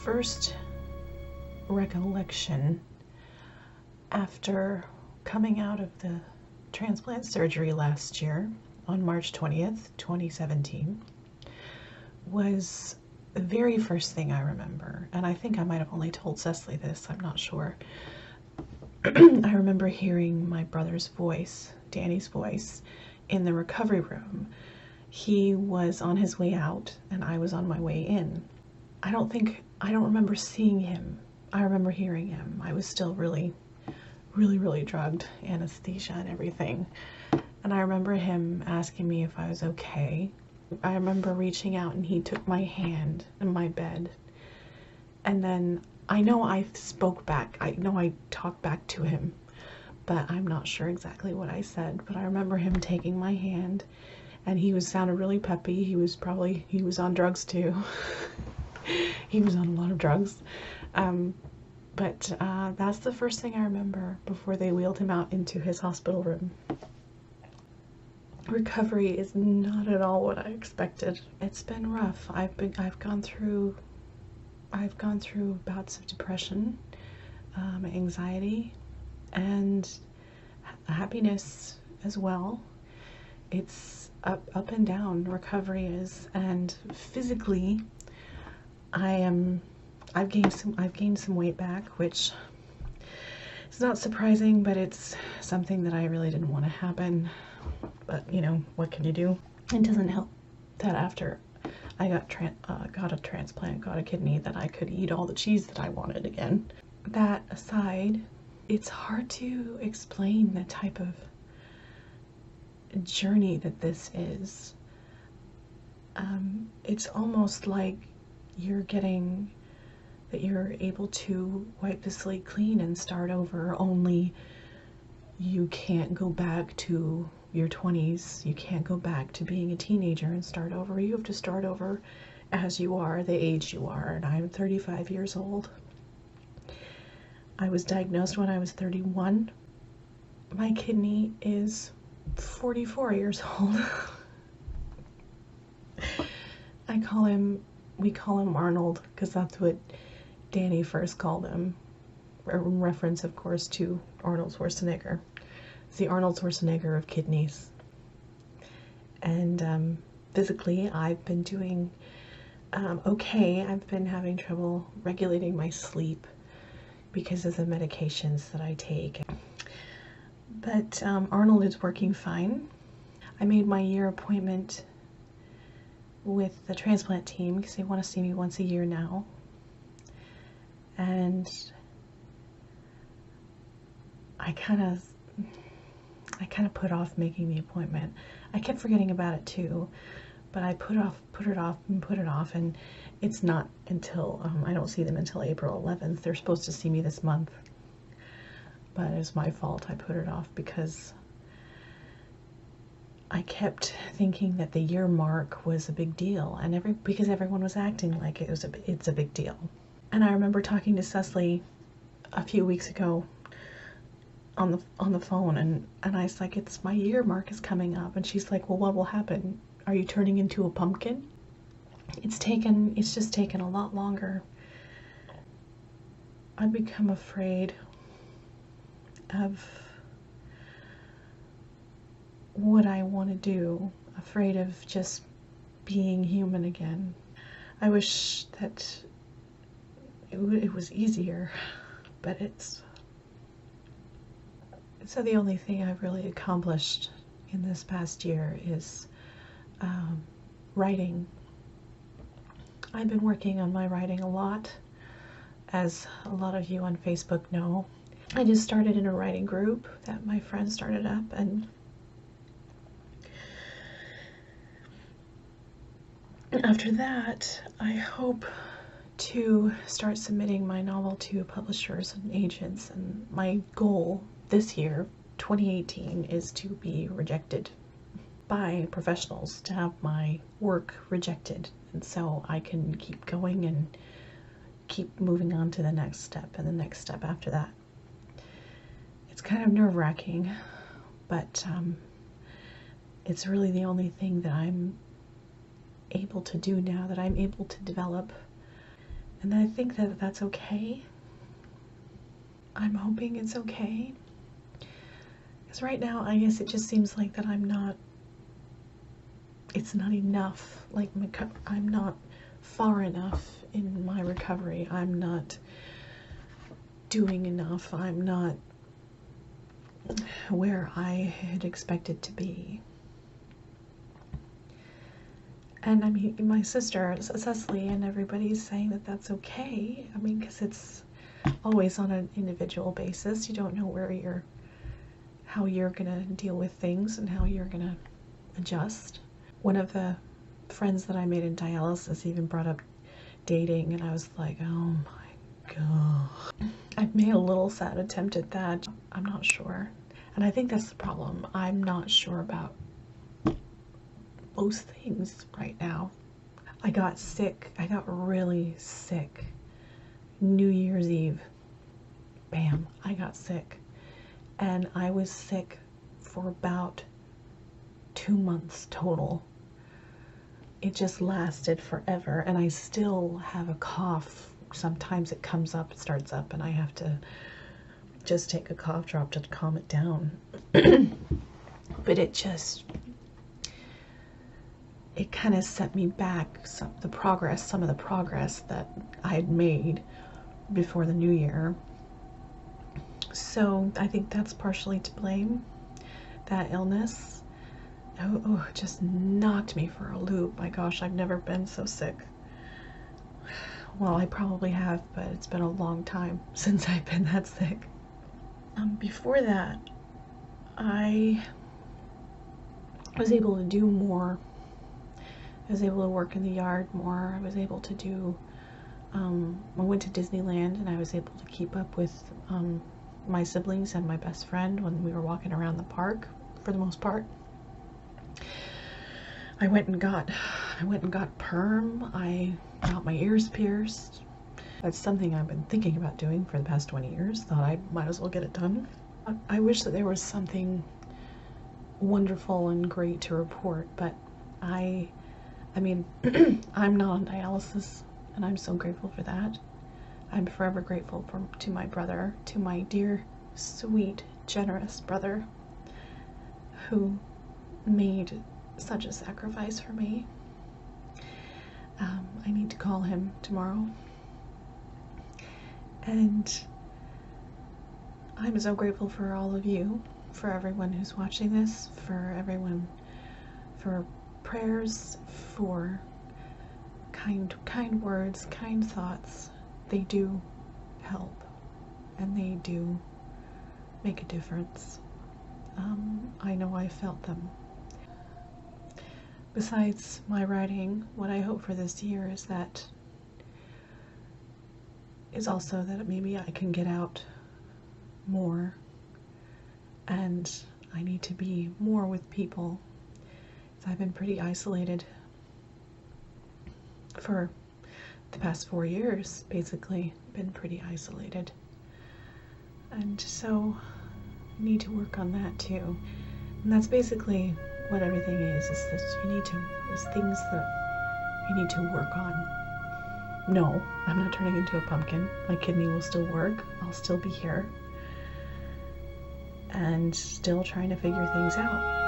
first recollection after coming out of the transplant surgery last year on March 20th, 2017 was the very first thing I remember, and I think I might have only told Cecily this, I'm not sure. I remember hearing my brother's voice, Danny's voice, in the recovery room. He was on his way out and I was on my way in. I don't remember seeing him. I remember hearing him. I was still really drugged, anesthesia and everything. And I remember him asking me if I was okay. I remember reaching out and he took my hand in my bed. And then I know I spoke back. I know I talked back to him, but I'm not sure exactly what I said. But I remember him taking my hand and he sounded really peppy. He was on drugs too. He was on a lot of drugs. But that's the first thing I remember before they wheeled him out into his hospital room. Recovery is not at all what I expected. It's been rough. I've gone through bouts of depression, anxiety, and happiness as well. It's up and down, recovery is, and physically I've gained some weight back, which is not surprising, but it's something that I really didn't want to happen. But you know, what can you do? It doesn't help that after I got a transplant, got a kidney, that I could eat all the cheese that I wanted again. That aside, it's hard to explain the type of journey that this is. It's almost like you're able to wipe the slate clean and start over, only you can't go back to your 20s. You can't go back to being a teenager and start over. You have to start over as you are, the age you are, and I'm 35 years old. I was diagnosed when I was 31. My kidney is 44 years old. We call him Arnold because that's what Danny first called him, in reference, of course, to Arnold Schwarzenegger. It's the Arnold Schwarzenegger of kidneys. And physically, I've been doing okay. I've been having trouble regulating my sleep because of the medications that I take. But Arnold is working fine. I made my year appointment with the transplant team because they want to see me once a year now. And I kind of put off making the appointment. I kept forgetting about it too, but I put it off, and it's not until, I don't see them until April 11th. They're supposed to see me this month, but it's my fault. I put it off because I kept thinking that the year mark was a big deal, and because everyone was acting like it's a big deal. And I remember talking to Cecily a few weeks ago on the phone, and I was like, it's my year mark is coming up, and she's like, well, what will happen? Are you turning into a pumpkin? It's just taken a lot longer. I've become afraid of what I want to do, afraid of just being human again. I wish that it was easier, but so the only thing I've really accomplished in this past year is writing. I've been working on my writing a lot, as a lot of you on Facebook know. I just started in a writing group that my friend started up, and after that, I hope to start submitting my novel to publishers and agents, and my goal this year, 2018, is to be rejected by professionals, to have my work rejected, and so I can keep going and keep moving on to the next step and the next step after that. It's kind of nerve-wracking, but it's really the only thing that I'm able to do now, that I'm able to develop. And I think that that's okay. I'm hoping it's okay. Because right now, I guess it just seems like that it's not enough. Like, I'm not far enough in my recovery. I'm not doing enough. I'm not where I had expected to be. And I mean, my sister, Cecily, and everybody's saying that that's okay. I mean, because it's always on an individual basis. You don't know how you're gonna deal with things and how you're gonna adjust. One of the friends that I made in dialysis even brought up dating, and I was like, oh my god. I've made a little sad attempt at that. I'm not sure. And I think that's the problem. I'm not sure about most things right now. I got sick. I got really sick. New Year's Eve. Bam, I got sick. And I was sick for about 2 months total. It just lasted forever, and I still have a cough. Sometimes it comes up, it starts up, and I have to just take a cough drop to calm it down. But it kind of set me back some of the progress that I had made before the new year. So I think that's partially to blame, that illness. Oh, it just knocked me for a loop. My gosh, I've never been so sick. Well, I probably have, but it's been a long time since I've been that sick. Before that, I was able to do more. I was able to work in the yard more. I was able to do, I went to Disneyland, and I was able to keep up with my siblings and my best friend when we were walking around the park, for the most part. I went and got perm. I got my ears pierced. That's something I've been thinking about doing for the past 20 years. Thought I might as well get it done. I wish that there was something wonderful and great to report, but I mean, I'm not on dialysis, and I'm so grateful for that. I'm forever grateful to my brother, to my dear, sweet, generous brother, who made such a sacrifice for me. I need to call him tomorrow. And I'm so grateful for all of you, for everyone who's watching this, for everyone, for prayers, for kind words, kind thoughts. They do help, and they do make a difference. I know I felt them. Besides my writing, what I hope for this year is also that maybe I can get out more, and I need to be more with people. I've been pretty isolated for the past 4 years, basically. Been pretty isolated. And so I need to work on that too. And that's basically what everything is that there's things that you need to work on. No, I'm not turning into a pumpkin. My kidney will still work. I'll still be here. And still trying to figure things out.